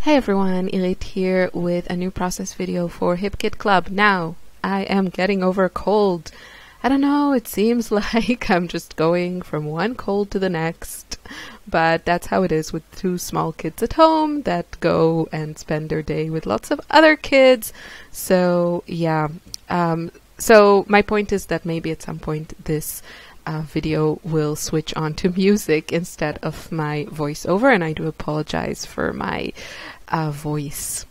Hey everyone, Irit here with a new process video for HipKit Club. Now, I am getting over a cold. I don't know, it seems like I'm just going from one cold to the next, but that's how it is with two small kids at home that go and spend their day with lots of other kids. So yeah, so my point is that maybe at some point this video will switch on to music instead of my voiceover, and I do apologize for my voice.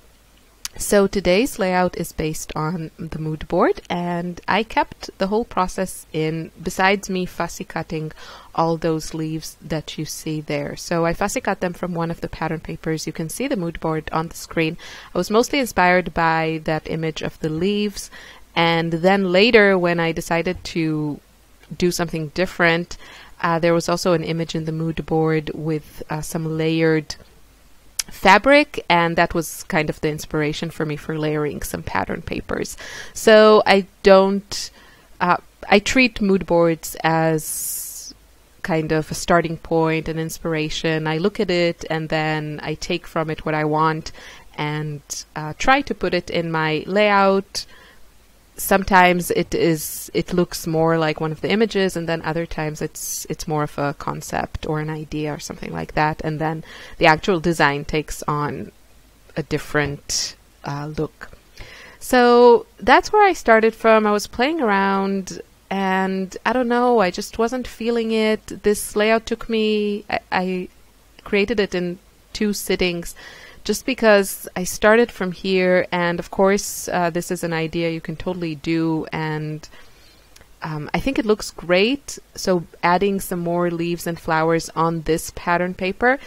So today's layout is based on the Moodboard, and I kept the whole process in, besides me fussy cutting all those leaves that you see there. So I fussy cut them from one of the pattern papers. You can see the Moodboard on the screen. I was mostly inspired by that image of the leaves, and then later when I decided to do something different, there was also an image in the Moodboard with some layered fabric, and that was kind of the inspiration for me for layering some pattern papers. So I treat Moodboards as kind of a starting point, an inspiration. I look at it and then I take from it what I want and try to put it in my layout. Sometimes it looks more like one of the images, and then other times it's more of a concept or an idea or something like that, and then the actual design takes on a different look. So that's where I started from. I was playing around and I don't know, I just wasn't feeling it. This layout took me, I created it in 2 sittings, just because I started from here, and of course this is an idea you can totally do, and I think it looks great, so adding some more leaves and flowers on this pattern paper,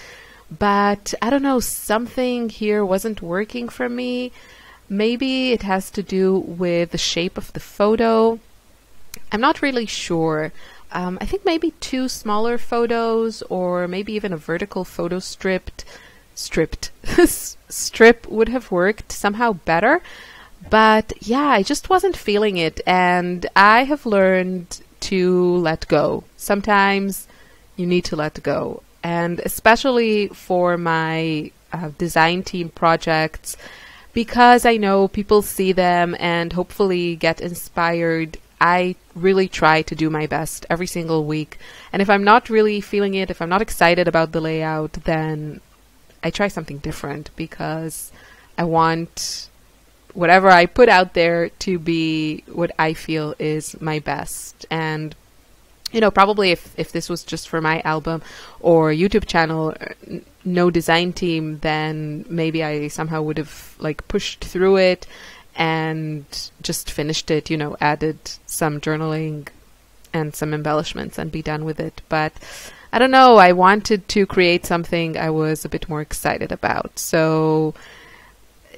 but I don't know, something here wasn't working for me. Maybe it has to do with the shape of the photo. I'm not really sure. I think maybe 2 smaller photos, or maybe even a vertical photo strip would have worked somehow better, but yeah, I just wasn't feeling it, and I have learned to let go. Sometimes you need to let go, and especially for my design team projects, because I know people see them and hopefully get inspired. I really try to do my best every single week, and if I'm not really feeling it, if I'm not excited about the layout, then I try something different, because I want whatever I put out there to be what I feel is my best. And you know, probably if this was just for my album or YouTube channel, no design team, then maybe I somehow would have like pushed through it and just finished it, you know, added some journaling and some embellishments and be done with it. But I don't know, I wanted to create something I was a bit more excited about. So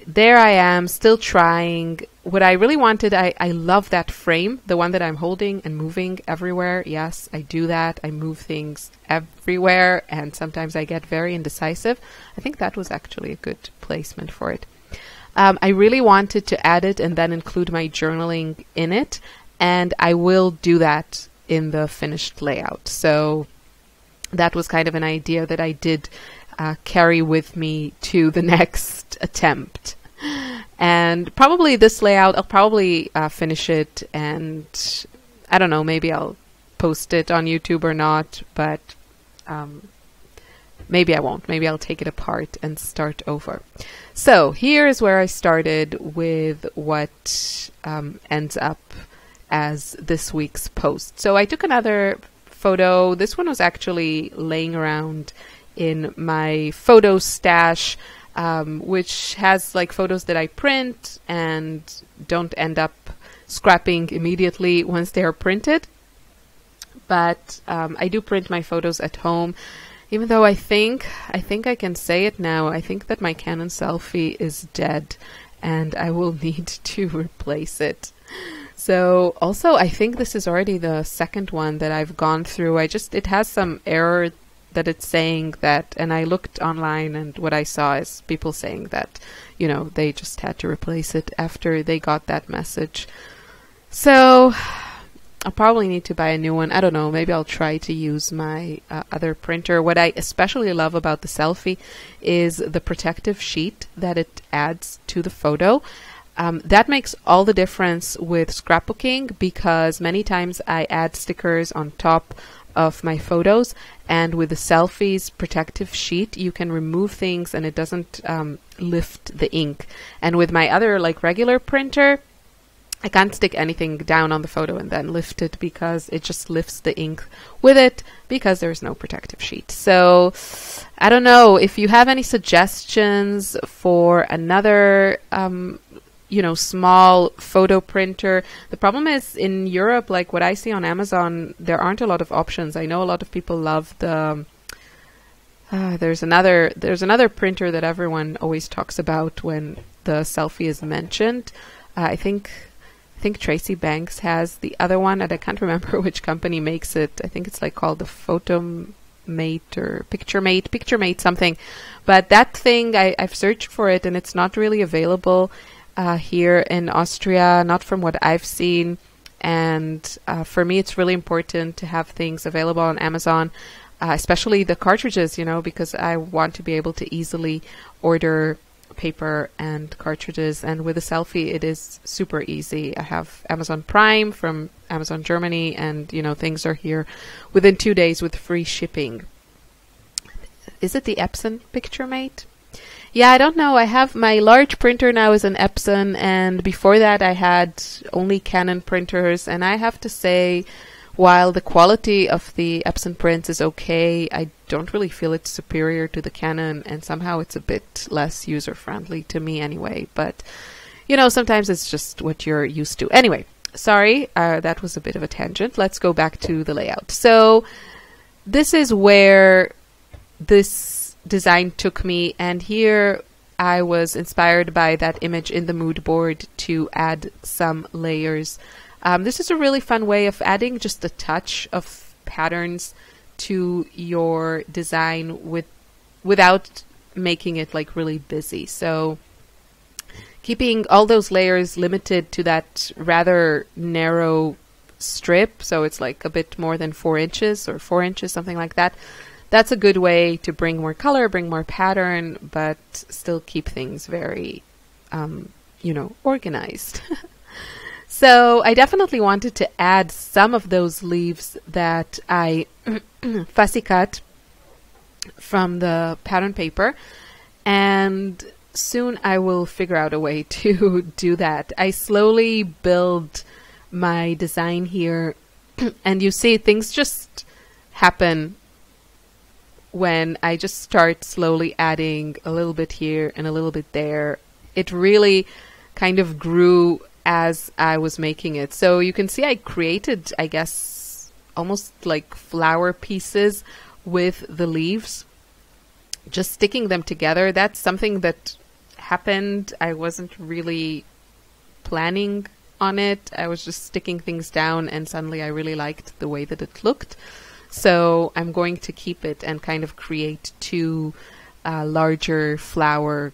there I am, still trying. What I really wanted, I love that frame, the one that I'm holding and moving everywhere. Yes, I do that. I move things everywhere, and sometimes I get very indecisive. I think that was actually a good placement for it. I really wanted to add it and then include my journaling in it, and I will do that in the finished layout. So that was kind of an idea that I did carry with me to the next attempt. And probably this layout, I'll probably finish it, and I don't know, maybe I'll post it on YouTube or not, but maybe I won't. Maybe I'll take it apart and start over. So here is where I started with what ends up as this week's post. So I took another photo. This one was actually laying around in my photo stash, which has like photos that I print and don't end up scrapping immediately once they are printed. But I do print my photos at home, even though I think I can say it now. I think that my Canon selfie is dead and I will need to replace it. So also, I think this is already the second one that I've gone through. It has some error that it's saying that, and I looked online, and what I saw is people saying that, you know, they just had to replace it after they got that message. So I'll probably need to buy a new one. I don't know. Maybe I'll try to use my other printer. What I especially love about the Selfie is the protective sheet that it adds to the photo. That makes all the difference with scrapbooking, because many times I add stickers on top of my photos, and with the Selfie's protective sheet you can remove things and it doesn't lift the ink. And with my other like regular printer, I can't stick anything down on the photo and then lift it, because it just lifts the ink with it, because there's no protective sheet. So I don't know if you have any suggestions for another small photo printer. The problem is in Europe, like what I see on Amazon, there aren't a lot of options. I know a lot of people love the there's another printer that everyone always talks about when the Selfie is mentioned. I think Tracy Banks has the other one, and I can't remember which company makes it. I think it's like called the Photomate or Picturemate something. But that thing, I've searched for it and it's not really available here in Austria, not from what I've seen. And for me, it's really important to have things available on Amazon, especially the cartridges, because I want to be able to easily order paper and cartridges. And with a Selfie, it is super easy. I have Amazon Prime from Amazon Germany, and things are here within 2 days with free shipping. Is it the Epson Picturemate? Yeah, I don't know. I have my large printer now is an Epson, and before that I had only Canon printers, and I have to say, while the quality of the Epson prints is okay, I don't really feel it's superior to the Canon, and somehow it's a bit less user-friendly to me anyway. But, sometimes it's just what you're used to. Anyway, sorry, that was a bit of a tangent. Let's go back to the layout. So this is where this design took me, and here I was inspired by that image in the mood board to add some layers. This is a really fun way of adding just a touch of patterns to your design without making it like really busy. So keeping all those layers limited to that rather narrow strip, so it's like a bit more than 4 inches or 4 inches, something like that. That's a good way to bring more color, bring more pattern, but still keep things very, organized. So I definitely wanted to add some of those leaves that I fussy cut from the pattern paper, and soon I will figure out a way to do that. I slowly build my design here, and you see things just happen when I just start slowly adding a little bit here and a little bit there. It really kind of grew as I was making it. So you can see I created, I guess, almost like flower pieces with the leaves, just sticking them together. That's something that happened. I wasn't really planning on it. I was just sticking things down, and suddenly I really liked the way that it looked. So I'm going to keep it and kind of create 2 larger flower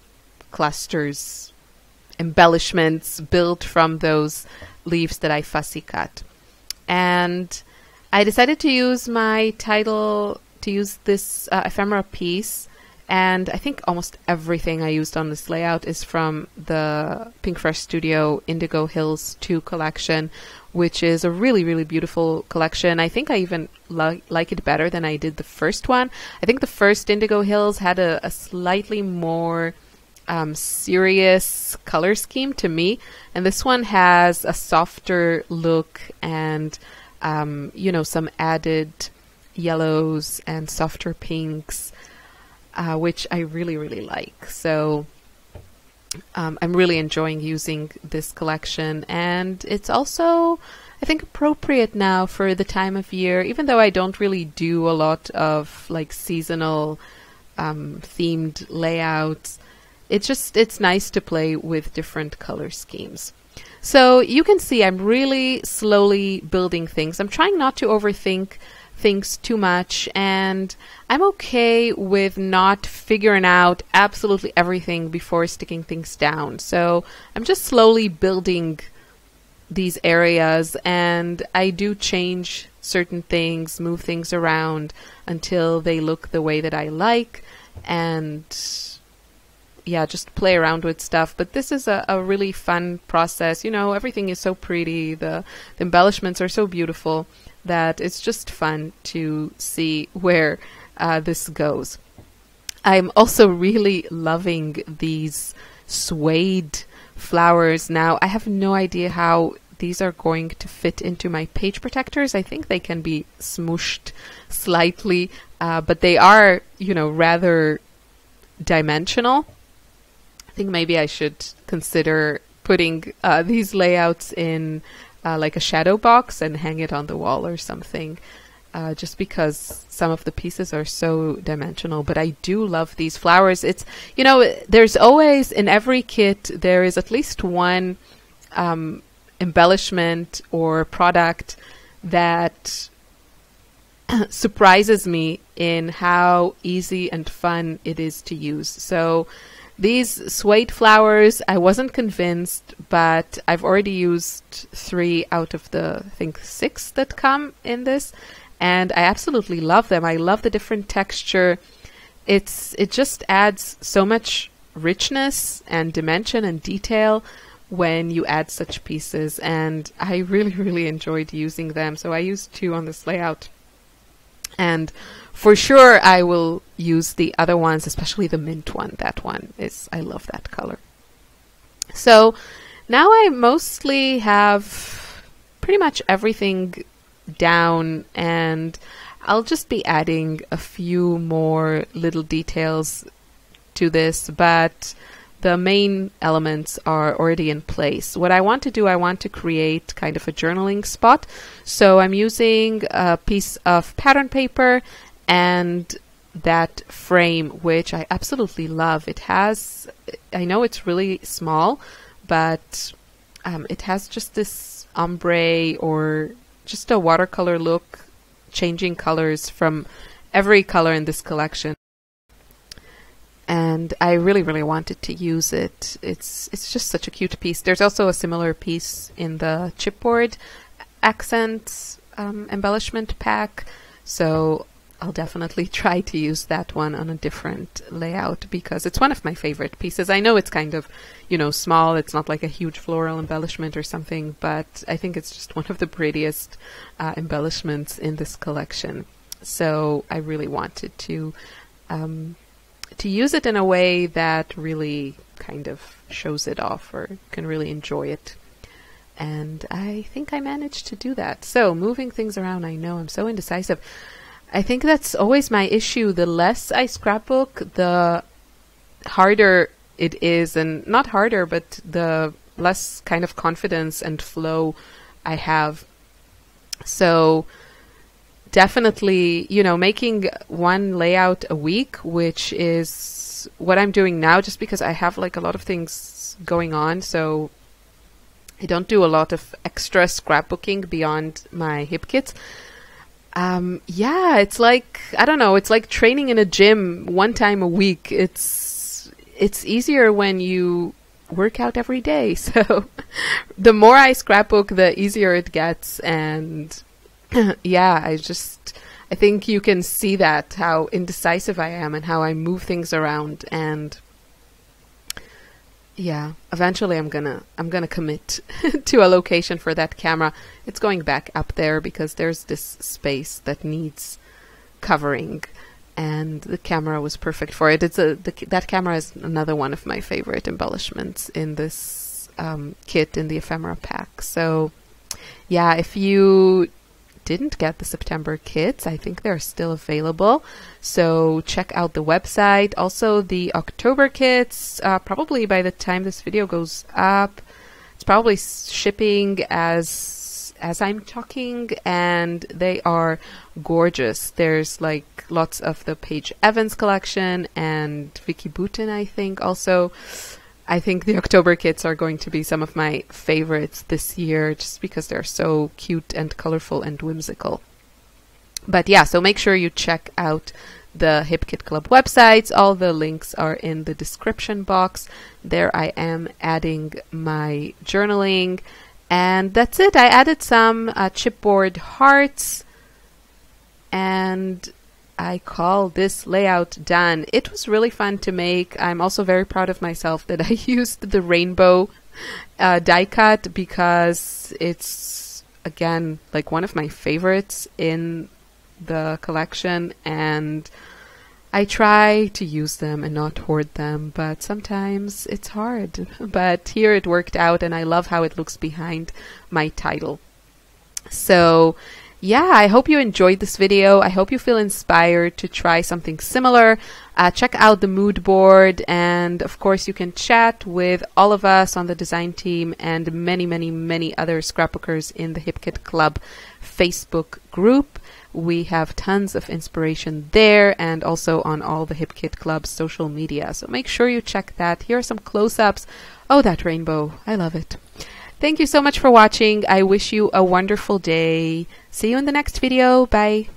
clusters, embellishments built from those leaves that I fussy cut. And I decided to use my title, to use this ephemera piece, and I think almost everything I used on this layout is from the Pink Fresh Studio Indigo Hills 2 collection, which is a really, really beautiful collection. I think I even like it better than I did the first one. I think the first Indigo Hills had a slightly more serious color scheme to me, and this one has a softer look and some added yellows and softer pinks, which I really, really like. So I'm really enjoying using this collection, and it's also, I think, appropriate now for the time of year, even though I don't really do a lot of like seasonal themed layouts. It's nice to play with different color schemes. So you can see I'm really slowly building things. I'm trying not to overthink things too much, and I'm okay with not figuring out absolutely everything before sticking things down. So I'm just slowly building these areas, and I do change certain things, move things around until they look the way that I like, and yeah, just play around with stuff. But this is a really fun process. You know, everything is so pretty, the embellishments are so beautiful that it's just fun to see where this goes. I'm also really loving these suede flowers now. I have no idea how these are going to fit into my page protectors. I think they can be smooshed slightly, but they are, you know, rather dimensional. I think maybe I should consider putting these layouts in like a shadow box and hang it on the wall or something, just because some of the pieces are so dimensional. But I do love these flowers. It's, you know, there's always, in every kit, there is at least one embellishment or product that surprises me in how easy and fun it is to use. So these suede flowers, I wasn't convinced, but I've already used 3 out of the, I think, 6 that come in this, and I absolutely love them. I love the different texture. It just adds so much richness and dimension and detail when you add such pieces, and I really, really enjoyed using them. So I used 2 on this layout, and for sure I will use the other ones, especially the mint one. That one is, I love that color. So now I mostly have pretty much everything down, and I'll just be adding a few more little details to this, but the main elements are already in place. What I want to do, I want to create kind of a journaling spot. So I'm using a piece of pattern paper and that frame, which I absolutely love. It has, I know it's really small, but it has just this ombre or just a watercolor look, changing colors from every color in this collection. And I really, really wanted to use it. It's just such a cute piece. There's also a similar piece in the chipboard accent embellishment pack. So I'll definitely try to use that one on a different layout because it's one of my favorite pieces. I know it's kind of, you know, small. It's not like a huge floral embellishment or something, but I think it's just one of the prettiest embellishments in this collection. So I really wanted to use it in a way that really kind of shows it off or can really enjoy it. And I think I managed to do that. So moving things around, I know I'm so indecisive. I think that's always my issue. The less I scrapbook, the harder it is, and not harder, but the less kind of confidence and flow I have. So definitely, you know, making one layout a week, which is what I'm doing now, just because I have like a lot of things going on. So I don't do a lot of extra scrapbooking beyond my hip kits. Yeah, it's like, I don't know, it's like training in a gym one time a week. It's easier when you work out every day. So the more I scrapbook, the easier it gets. And yeah, I think you can see that, how indecisive I am and how I move things around. And yeah, eventually I'm gonna commit to a location for that camera. It's going back up there because there's this space that needs covering, and the camera was perfect for it. That camera is another one of my favorite embellishments in this kit in the ephemera pack. So yeah, if you didn't get the September kits, I think they're still available, so check out the website. Also the October kits, probably by the time this video goes up, it's probably shipping as I'm talking, and they are gorgeous. There's like lots of the Paige Evans collection and Vicky Boutin, I think. Also, I think the October kits are going to be some of my favorites this year, just because they're so cute and colorful and whimsical. But yeah, so make sure you check out the Hip Kit Club websites. All the links are in the description box. There I am adding my journaling And that's it. I added some chipboard hearts, and I call this layout done. It was really fun to make. I'm also very proud of myself that I used the rainbow die cut, because it's, again, like one of my favorites in the collection, and I try to use them and not hoard them, but sometimes it's hard. But here it worked out, and I love how it looks behind my title. So yeah, I hope you enjoyed this video. I hope you feel inspired to try something similar. Check out the mood board, and of course you can chat with all of us on the design team and many other scrapbookers in the HipKit Club Facebook group. We have tons of inspiration there, and also on all the HipKit Club's social media. So make sure you check that. Here are some close-ups. Oh, that rainbow. I love it. Thank you so much for watching. I wish you a wonderful day. See you in the next video. Bye.